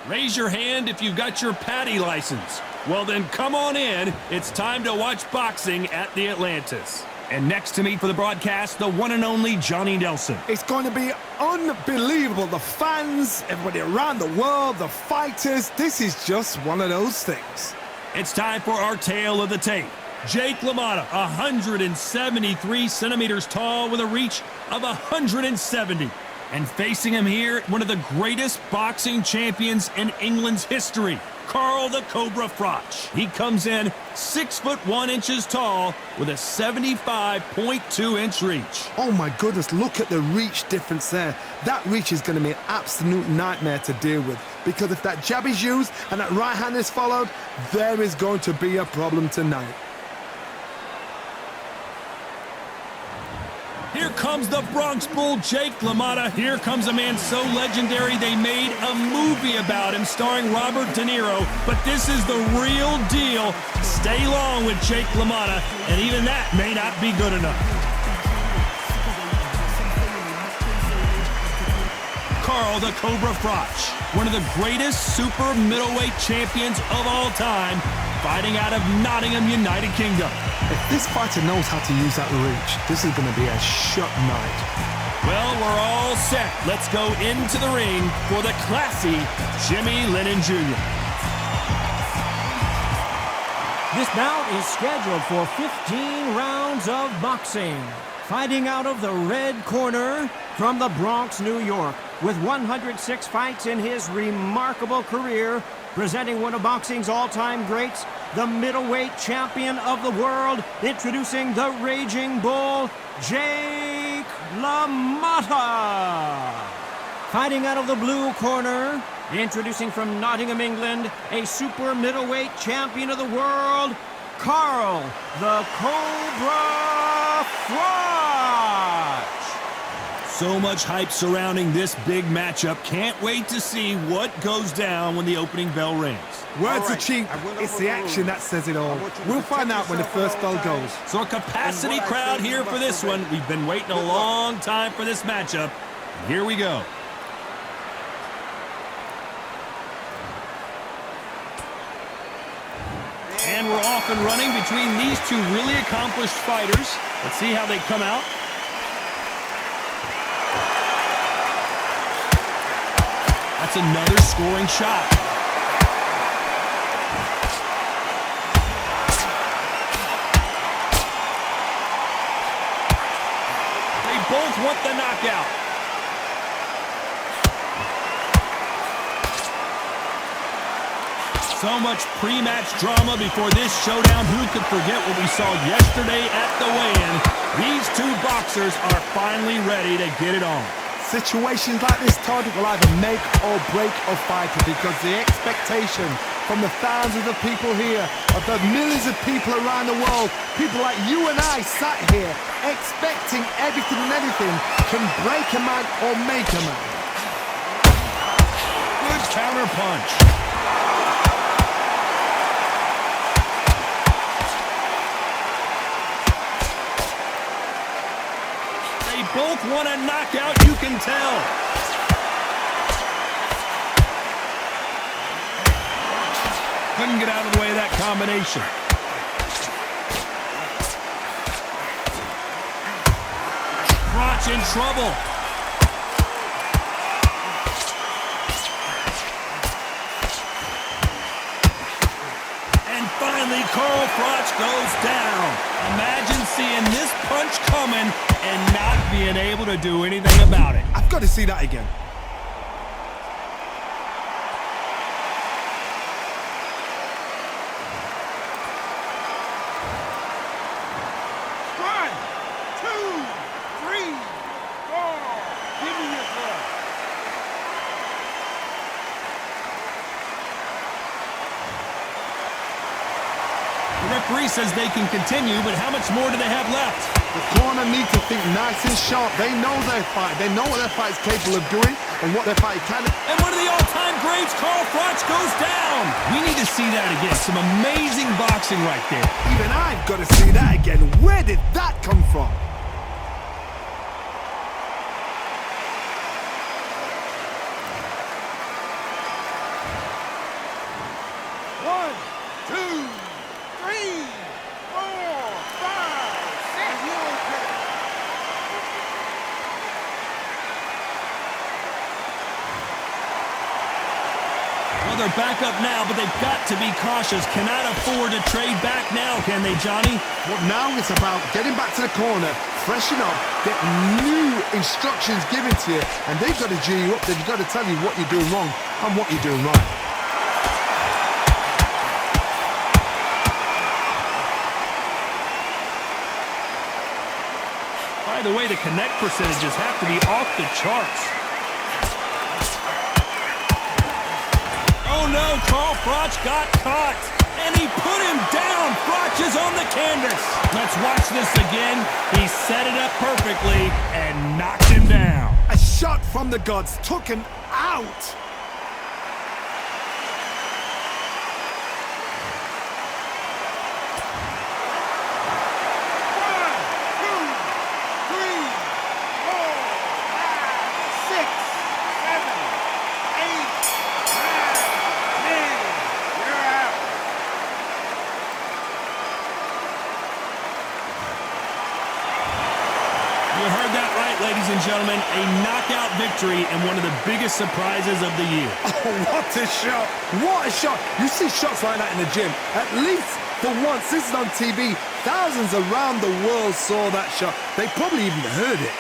Raise your hand if you've got your Patty license. Well, then come on in. It's time to watch boxing at the Atlantis. And next to me for the broadcast, the one and only Johnny Nelson. It's going to be unbelievable. The fans, everybody around the world, the fighters. This is just one of those things. It's time for our tale of the tape. Jake LaMotta, 173 centimeters tall with a reach of 170. And facing him here, one of the greatest boxing champions in England's history, Carl the Cobra Froch. He comes in 6 foot 1 inches tall with a 75.2-inch reach. Oh my goodness, look at the reach difference there. That reach is going to be an absolute nightmare to deal with, because if that jab is used and that right hand is followed, there is going to be a problem tonight. Here comes the Bronx Bull, Jake LaMotta. Here comes a man so legendary they made a movie about him starring Robert De Niro. But this is the real deal. Stay long with Jake LaMotta, and even that may not be good enough. Carl the Cobra Froch, one of the greatest super middleweight champions of all time, fighting out of Nottingham, United Kingdom. If this fighter knows how to use that reach, this is going to be a shut night. Well, we're all set. Let's go into the ring for the classy Jimmy Lennon Jr. This bout is scheduled for 15 rounds of boxing. Fighting out of the red corner from the Bronx, New York, with 106 fights in his remarkable career, presenting one of boxing's all-time greats, the middleweight champion of the world, introducing the Raging Bull, Jake LaMotta. Fighting out of the blue corner, introducing from Nottingham, England, a super middleweight champion of the world, Carl the Cobra Froch. So much hype surrounding this big matchup. Can't wait to see what goes down when the opening bell rings. Words are cheap. It's the action that says it all. We'll find out when the first bell goes. So a capacity crowd here for this one. We've been waiting a long time for this matchup. Here we go. And we're off and running between these two really accomplished fighters. Let's see how they come out. That's another scoring shot. They both want the knockout. So much pre-match drama before this showdown. Who could forget what we saw yesterday at the weigh-in? These two boxers are finally ready to get it on. Situations like this, Todd, will either make or break a fighter, because the expectation from the thousands of people here, of the millions of people around the world, people like you and I sat here expecting everything and anything, can break a man or make a man. Good counter punch. Both want a knockout, you can tell. Couldn't get out of the way of that combination. Froch in trouble. And finally, Carl Froch goes down. Imagine seeing this punch coming and not being able to do anything about it. I've got to see that again. One, two, three, four. Give me your glove. The referee says they can continue, but how much more do they have left? The corner need to think nice and sharp. They know their fight. They know what their fight is capable of doing and what their fight can. And one of the all-time greats, Carl Froch, goes down. We need to see that again. Some amazing boxing right there. Even I've got to see that again. Where did that come from? 1, 2, 3, 4, 5, 6. Are you okay? Well, they're back up now, but they've got to be cautious. Cannot afford to trade back now, can they, Johnny? Well, now it's about getting back to the corner, freshen up, get new instructions given to you, and they've got to G you up. They've got to tell you what you're doing wrong and what you're doing right. By the way, the connect percentages have to be off the charts. Oh no, Carl Froch got caught, and he put him down. Froch is on the canvas. Let's watch this again. He set it up perfectly and knocked him down. A shot from the gods took him out. You heard that right, ladies and gentlemen. A knockout victory and one of the biggest surprises of the year. Oh, what a shot! What a shot! You see shots like that in the gym. At least for once, this is on TV. Thousands around the world saw that shot. They probably even heard it.